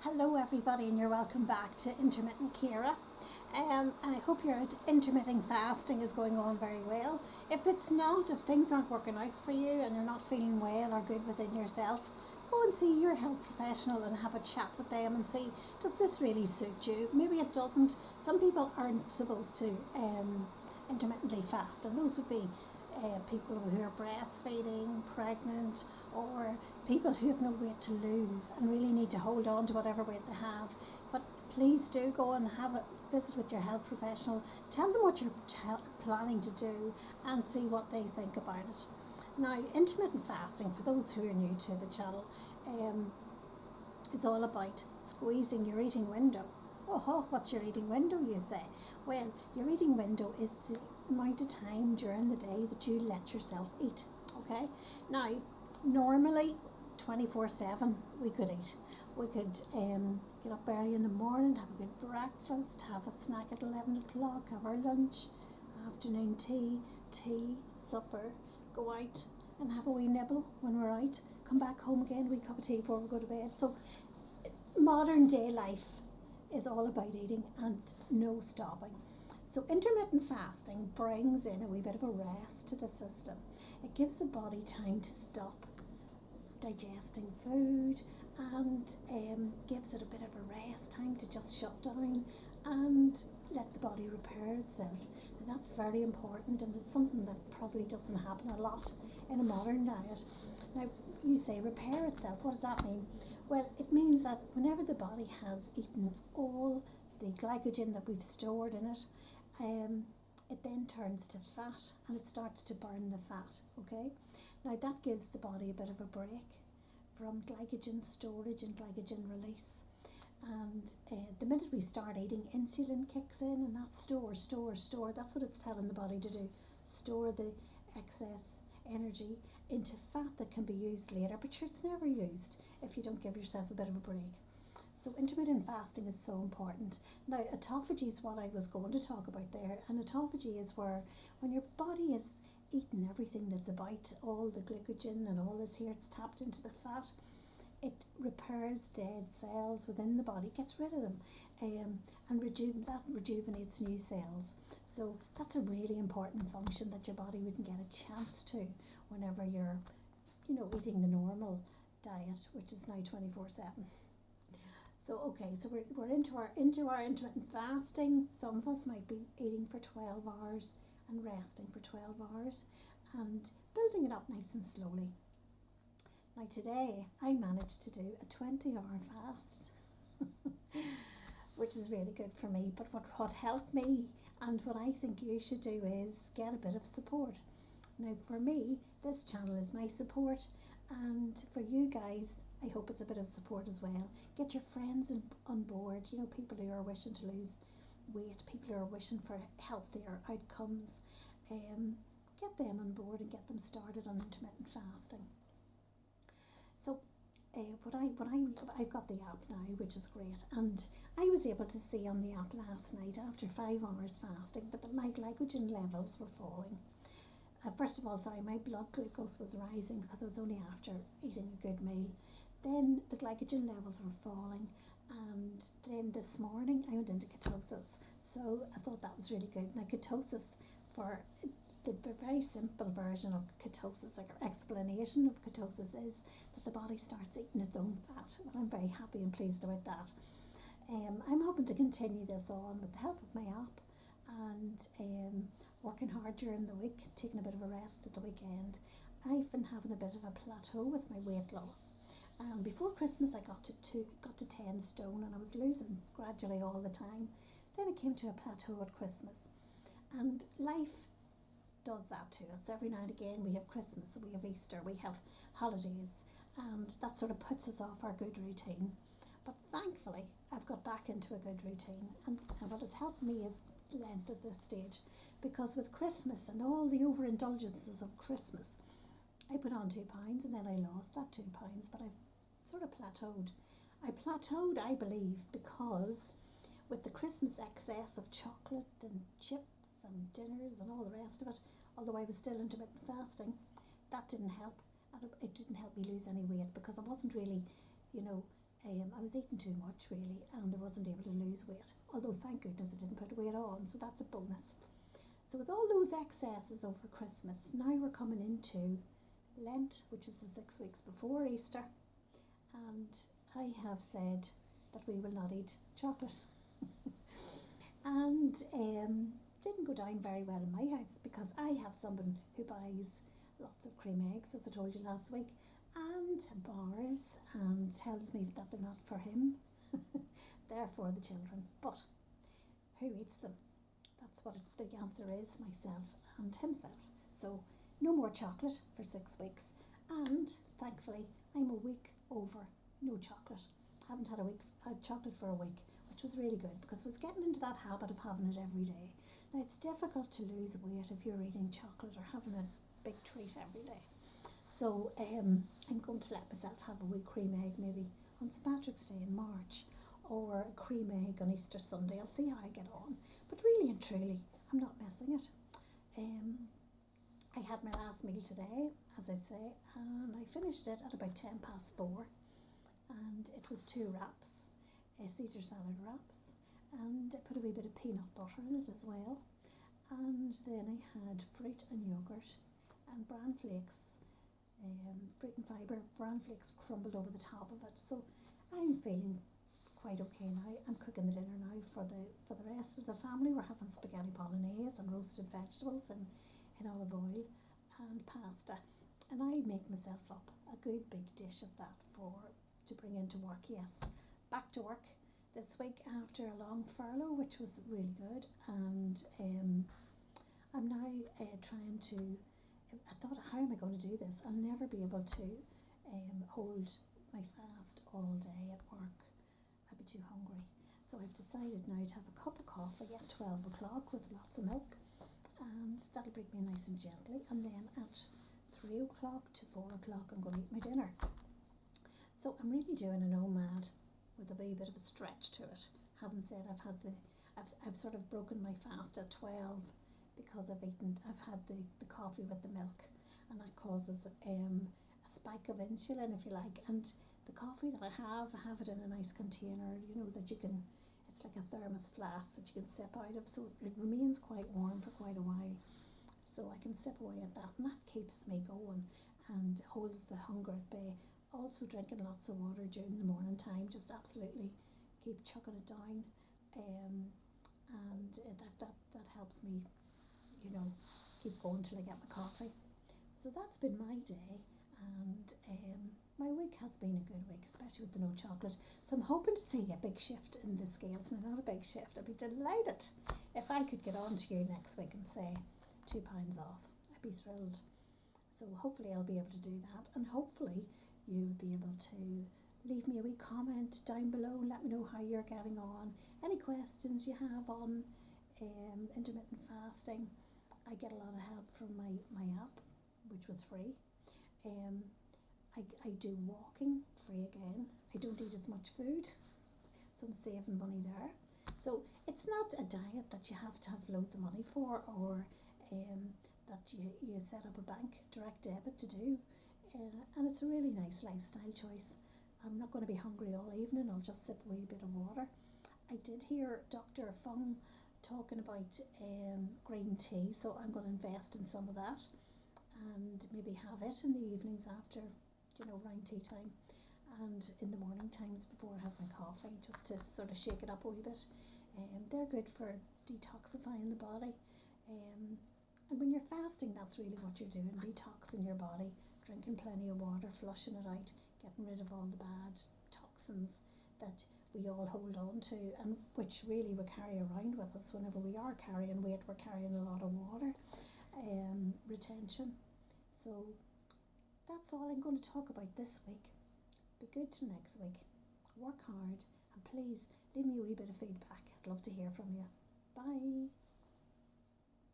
Hello everybody and you're welcome back to Intermittent Ciara. And I hope your intermittent fasting is going on very well. If it's not, if things aren't working out for you and you're not feeling well or good within yourself, go and see your health professional and have a chat with them and see, does this really suit you? Maybe it doesn't. Some people aren't supposed to intermittently fast, and those would be people who are breastfeeding, pregnant, or people who have no weight to lose and really need to hold on to whatever weight they have. But please do go and have a visit with your health professional. Tell them what you're planning to do and see what they think about it. Now, intermittent fasting, for those who are new to the channel, is all about squeezing your eating window. Oh, what's your eating window, you say? Well, your eating window is the amount of time during the day that you let yourself eat, okay? Now, normally, 24/7, we could eat. We could get up early in the morning, have a good breakfast, have a snack at 11 o'clock, have our lunch, afternoon tea, supper, go out and have a wee nibble when we're out, come back home again, a wee cup of tea before we go to bed. So, modern day life is all about eating and no stopping. So intermittent fasting brings in a wee bit of a rest to the system. It gives the body time to stop digesting food and gives it a bit of a rest time to just shut down and let the body repair itself. Now that's very important, and it's something that probably doesn't happen a lot in a modern diet. Now you say repair itself, what does that mean? Well, it means that whenever the body has eaten all the glycogen that we've stored in it, it then turns to fat and it starts to burn the fat, okay? Now that gives the body a bit of a break from glycogen storage and glycogen release. And the minute we start eating, insulin kicks in, and that's store. That's what it's telling the body to do. Store the excess energy into fat that can be used later, but sure, it's never used if you don't give yourself a bit of a break. So intermittent fasting is so important. Now, autophagy is what I was going to talk about there, and autophagy is where when your body is eating everything that's about, all the glycogen and all this here, it's tapped into the fat, it repairs dead cells within the body, gets rid of them, and rejuvenates new cells. So that's a really important function that your body wouldn't get a chance to whenever you're, eating the normal diet, which is now 24/7. So okay, so we're into our intermittent fasting. Some of us might be eating for 12 hours and resting for 12 hours and building it up nice and slowly. Now today I managed to do a 20-hour fast, which is really good for me. But what helped me and what I think you should do is get a bit of support. Now for me, this channel is my support, and for you guys, I hope it's a bit of support as well. Get your friends on board, people who are wishing to lose weight, people who are wishing for healthier outcomes. Get them on board and get them started on intermittent fasting. So I've got the app now, which is great, and I was able to see on the app last night after 5 hours fasting that my glycogen levels were falling. First of all, my blood glucose was rising because I was only after eating a good meal. Then the glycogen levels were falling, and then this morning I went into ketosis. So I thought that was really good. Now ketosis, for the very simple version of ketosis, like our explanation of ketosis, is that the body starts eating its own fat. And I'm very happy and pleased about that. I'm hoping to continue this on with the help of my app, and working hard during the week, taking a bit of a rest at the weekend. I've been having a bit of a plateau with my weight loss. Before Christmas I got to 10 stone, and I was losing gradually all the time. Then it came to a plateau at Christmas, and life does that to us. Every now and again we have Christmas, we have Easter, we have holidays, and that sort of puts us off our good routine. But thankfully I've got back into a good routine, and what has helped me is Lent at this stage, because with Christmas and all the overindulgences of Christmas, I put on 2 pounds and then I lost that 2 pounds, but I've sort of plateaued. I plateaued, I believe, because with the Christmas excess of chocolate and chips and dinners and all the rest of it, although I was still intermittent fasting, that didn't help. And it didn't help me lose any weight because I wasn't really, I was eating too much really, and I wasn't able to lose weight. Although thank goodness I didn't put weight on, so that's a bonus. So with all those excesses over Christmas, now we're coming into Lent, which is the 6 weeks before Easter, and I have said that we will not eat chocolate. And didn't go down very well in my house because I have someone who buys lots of cream eggs, as I told you last week, and bars, and tells me that they're not for him. They're for the children. But who eats them? That's what the answer is, myself and himself. So no more chocolate for 6 weeks, and thankfully I'm a week over no chocolate. Haven't had a chocolate for a week, which was really good because I was getting into that habit of having it every day. Now it's difficult to lose weight if you're eating chocolate or having a big treat every day. So I'm going to let myself have a wee cream egg maybe on St. Patrick's Day in March, or a cream egg on Easter Sunday. I'll see how I get on. But really and truly, I'm not missing it. I had my last meal today, as I say, and I finished it at about 4:10, and it was 2 wraps, Caesar salad wraps, and I put a wee bit of peanut butter in it as well. And then I had fruit and yoghurt and bran flakes, fruit and fibre, bran flakes crumbled over the top of it. So I'm feeling quite okay now. I'm cooking the dinner now for the rest of the family. We're having spaghetti bolognese and roasted vegetables in olive oil and pasta. And I make myself up a good big dish of that to bring into work. Yes, back to work this week after a long furlough, which was really good. And I'm now trying to, I thought, how am I going to do this? I'll never be able to hold my fast all day at work. I'd be too hungry. So I've decided now to have a cup of coffee at 12 o'clock with lots of milk, and that'll bring me nice and gently. And then at 3 o'clock to 4 o'clock I'm going to eat my dinner. So I'm really doing an OMAD with a wee bit of a stretch to it. Having said I've sort of broken my fast at 12 because I've had the coffee with the milk, and that causes a spike of insulin, if you like. And the coffee that I have it in a nice container, that you can, it's like a thermos flask that you can sip out of, so it remains quite warm for quite a while. So I can sip away at that, and that keeps me going and holds the hunger at bay. Also drinking lots of water during the morning time, just absolutely keep chucking it down, and that helps me, keep going till I get my coffee. So that's been my day, and my week has been a good week, especially with the no chocolate. So I'm hoping to see a big shift in the scales. No, not a big shift. I'd be delighted if I could get on to you next week and say 2 pounds off. I'd be thrilled. So hopefully I'll be able to do that, and hopefully you will be able to leave me a wee comment down below and let me know how you're getting on. Any questions you have on intermittent fasting. I get a lot of help from my app, which was free. I do walking, free again. I don't eat as much food, so I'm saving money there. So it's not a diet that you have to have loads of money for, or that you set up a bank direct debit to do. And it's a really nice lifestyle choice. I'm not going to be hungry all evening. I'll just sip a wee bit of water. I did hear Dr. Fung talking about green tea, so I'm going to invest in some of that and maybe have it in the evenings after, around tea time, and in the morning times before I have my coffee, just to sort of shake it up a wee bit. They're good for detoxifying the body. And when you're fasting, that's really what you're doing, detoxing your body, drinking plenty of water, flushing it out, getting rid of all the bad toxins that we all hold on to, and which really we carry around with us. Whenever we are carrying weight, we're carrying a lot of water retention. So that's all I'm going to talk about this week. Be good till next week. Work hard, and please leave me a wee bit of feedback. I'd love to hear from you. Bye.